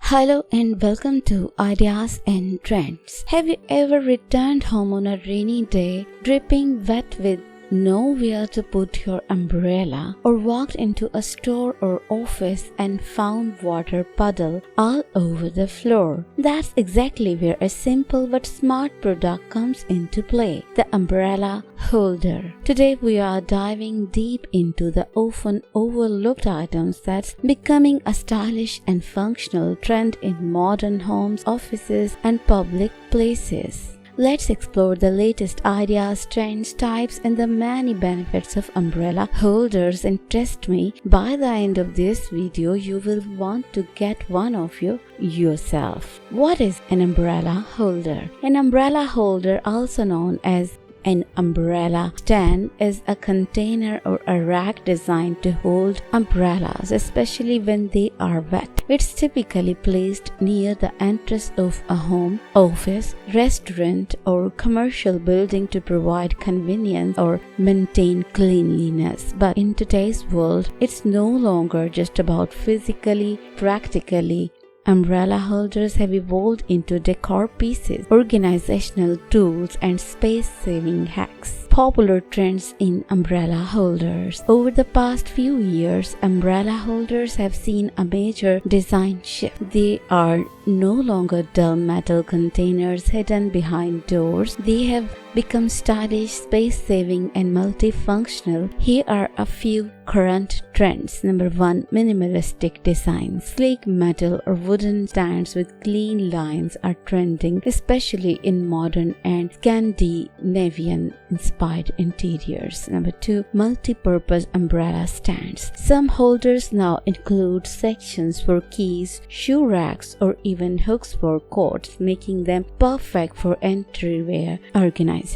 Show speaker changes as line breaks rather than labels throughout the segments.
Hello and welcome to Ideas and Trends. Have you ever returned home on a rainy day, dripping wet with nowhere to put your umbrella, or walked into a store or office and found water puddle all over the floor? That's exactly where a simple but smart product comes into play, the umbrella holder. Today we are diving deep into the often overlooked items that's becoming a stylish and functional trend in modern homes, offices, and public places. Let's explore the latest ideas, trends, types, and the many benefits of umbrella holders, and trust me, by the end of this video you will want to get one of you yourself. What is an umbrella holder? An umbrella holder, also known as an umbrella stand, is a container or a rack designed to hold umbrellas, especially when they are wet. It's typically placed near the entrance of a home, office, restaurant, or commercial building to provide convenience or maintain cleanliness. But in today's world, it's no longer just about physically, practically. Umbrella holders have evolved into decor pieces, organizational tools, and space-saving hacks. Popular trends in umbrella holders. Over the past few years, umbrella holders have seen a major design shift. They are no longer dull metal containers hidden behind doors. They have become stylish, space-saving, and multifunctional. Here are a few current trends. Number 1. Minimalistic designs. Sleek metal or wooden stands with clean lines are trending, especially in modern and Scandinavian-inspired interiors. Number 2. Multi-purpose umbrella stands. Some holders now include sections for keys, shoe racks, or even hooks for coats, making them perfect for entryway organization.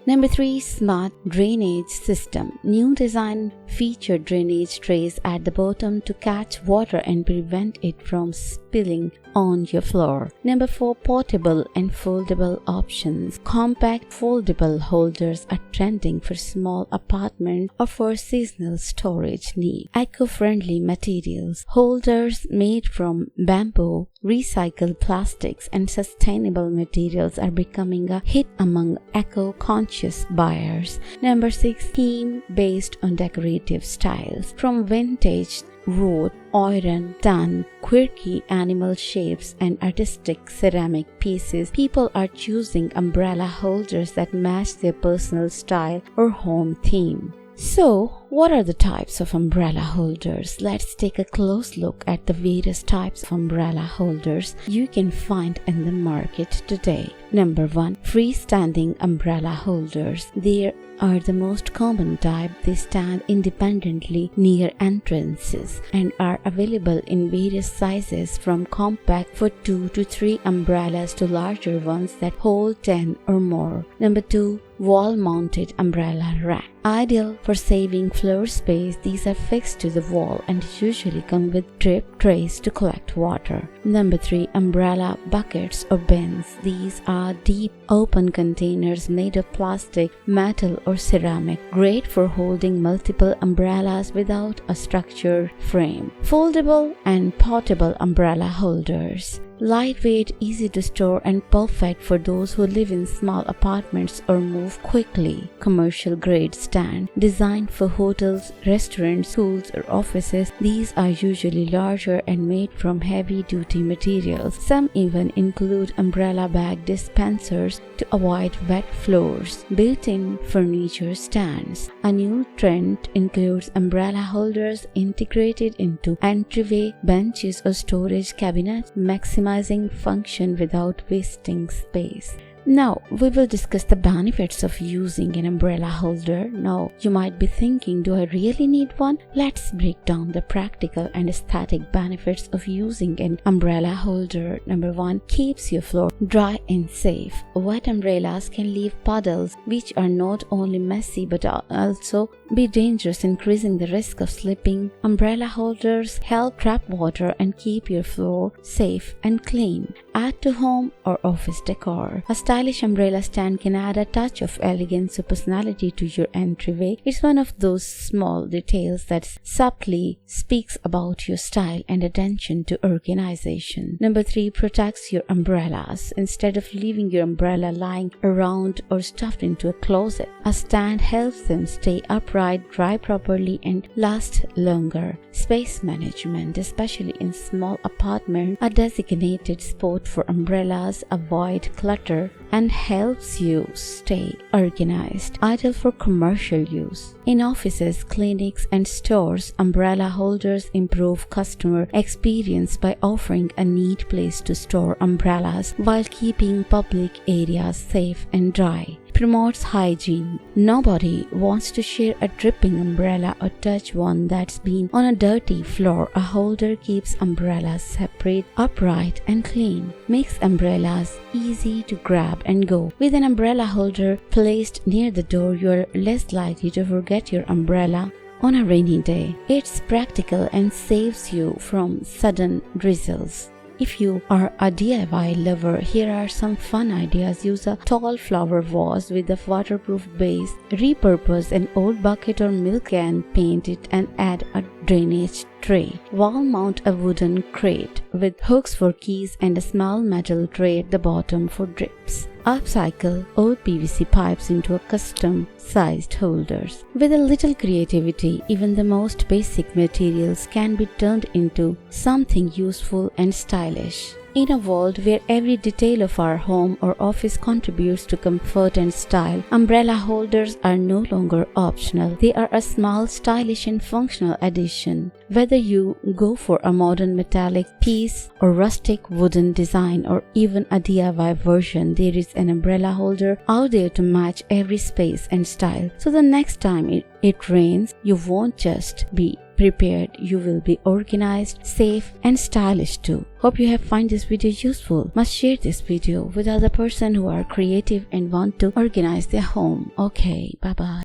Number 3. Smart drainage system. New design feature drainage trays at the bottom to catch water and prevent it from spilling on your floor. Number 4. Portable and foldable options. Compact foldable holders are trending for small apartments or for seasonal storage needs. Eco-friendly materials. Holders made from bamboo, recycled plastics, and sustainable materials are becoming a hit among eco-conscious buyers. Number 6. Theme based on decorative styles. From vintage wrought, iron, tan, quirky animal shapes, and artistic ceramic pieces, people are choosing umbrella holders that match their personal style or home theme. So, what are the types of umbrella holders? Let's take a close look at the various types of umbrella holders you can find in the market today. Number 1. Freestanding umbrella holders. They are the most common type. They stand independently near entrances and are available in various sizes, from compact for 2 to 3 umbrellas to larger ones that hold 10 or more. Number 2. Wall-mounted umbrella rack. Ideal for saving floor space, these are fixed to the wall and usually come with drip trays to collect water. Number 3. Umbrella buckets or bins. These are deep, open containers made of plastic, metal, or ceramic, great for holding multiple umbrellas without a structured frame. Foldable and portable umbrella holders. Lightweight, easy to store, and perfect for those who live in small apartments or move quickly. Commercial grade stand. Designed for hotels, restaurants, schools, or offices, these are usually larger and made from heavy-duty materials. Some even include umbrella bag dispensers to avoid wet floors. Built-in furniture stands. A new trend includes umbrella holders integrated into entryway, benches, or storage cabinets, maximizing function without wasting space. Now, we will discuss the benefits of using an umbrella holder. Now, you might be thinking, do I really need one? Let's break down the practical and aesthetic benefits of using an umbrella holder. Number 1. Keeps your floor dry and safe. Wet umbrellas can leave puddles which are not only messy but also be dangerous, increasing the risk of slipping. Umbrella holders help trap water and keep your floor safe and clean. Add to home or office decor. A stylish umbrella stand can add a touch of elegance or personality to your entryway. It's one of those small details that subtly speaks about your style and attention to organization. Number 3, protects your umbrellas. Instead of leaving your umbrella lying around or stuffed into a closet, a stand helps them stay upright, dry properly, and last longer. Space management, especially in small apartments, a designated spot for umbrellas avoid clutter and helps you stay organized. Ideal for commercial use. In offices, clinics, and stores, umbrella holders improve customer experience by offering a neat place to store umbrellas while keeping public areas safe and dry. Promotes hygiene. Nobody wants to share a dripping umbrella or touch one that's been on a dirty floor. A holder keeps umbrellas separate, upright, and clean. Makes umbrellas easy to grab and go. With an umbrella holder placed near the door, you're less likely to forget your umbrella on a rainy day. It's practical and saves you from sudden drizzles. If you are a DIY lover, here are some fun ideas. Use a tall flower vase with a waterproof base. Repurpose an old bucket or milk can, paint it, and add a drainage tray. Wall mount a wooden crate with hooks for keys and a small metal tray at the bottom for drips. Upcycle old PVC pipes into a custom-sized holders. With a little creativity, even the most basic materials can be turned into something useful and stylish. In a world where every detail of our home or office contributes to comfort and style, umbrella holders are no longer optional. They are a small, stylish, and functional addition. Whether you go for a modern metallic piece or rustic wooden design or even a DIY version, there is an umbrella holder out there to match every space and style. So the next time it rains, you won't just be prepared, you will be organized, safe, and stylish too. Hope you have found this video useful. Must share this video with other person who are creative and want to organize their home. Okay, bye bye.